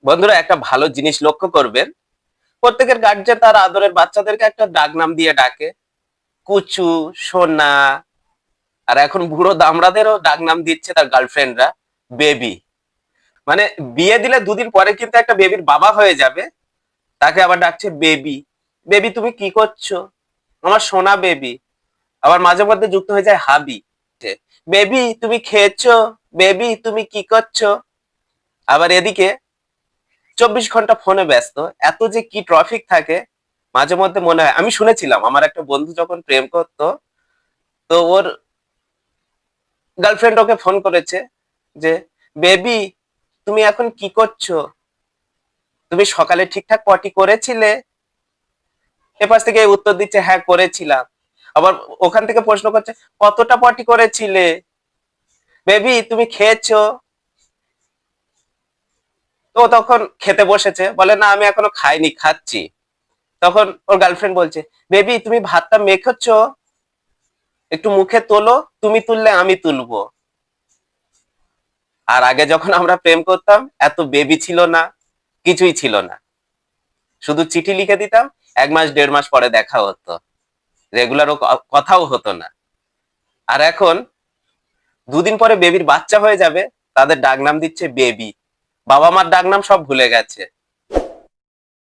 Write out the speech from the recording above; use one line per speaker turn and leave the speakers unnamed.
বন্ধুরা, একটা ভালো জিনিস লক্ষ্য করবেন। প্রত্যেকের গার্জিয়ান তার আদরের বাচ্চাদেরকে একটা ডাক নাম দিয়ে ডাকে। কুচু, সোনা। আর এখন বুড়ো দামড়াদেরও ডাক নাম দিচ্ছে তার গার্লফ্রেন্ডরা, বেবি। মানে বিয়ে দিলে দুদিন পরে কিন্তু একটা বেবির বাবা হয়ে যাবে, তাকে আবার ডাকছে বেবি। বেবি তুমি কি করছো, আমার সোনা বেবি। আবার মাঝে মধ্যে যুক্ত হয়ে যায় হাবি। বেবি তুমি খেয়েছো, বেবি তুমি কি করছো। আবার এদিকে 24 ঘন্টা ফোনে ব্যস্ত। এত যে কি ট্রাফিক থাকে, মাঝে মধ্যে মনে হয়। আমি শুনেছিলাম আমার একটা বন্ধু যখন প্রেম করতো, তো ওর গার্লফ্রেন্ড ওকে ফোন করেছে যে, বেবি তুমি এখন কি করছো, তুমি সকালে ঠিকঠাক পটি করেছিলে। এপাশ থেকে উত্তর দিচ্ছে, হ্যাঁ করেছিলাম। আবার ওখান থেকে প্রশ্ন করছে, কতটা পটি করেছিলে, বেবি তুমি খেয়েছো। তো ও তখন খেতে বসেছে, বলে না আমি এখনো খাইনি, খাচ্ছি। তখন ওর গার্লফ্রেন্ড বলছে, বেবি তুমি ভাতটা মেখেছো, একটু মুখে তোলো, তুমি তুললে আমি তুলবো। আর আগে যখন আমরা প্রেম করতাম, এত বেবি ছিল না, কিছুই ছিল না। শুধু চিঠি লিখে দিতাম, 1 মাস 1.5 মাস পরে দেখা হতো, রেগুলার কথাও হতো না। আর এখন দুদিন পরে বেবির বাচ্চা হয়ে যাবে, তাদের ডাক নাম দিচ্ছে বেবি। বাবা মার ডাক নাম সব ভুলে গেছে।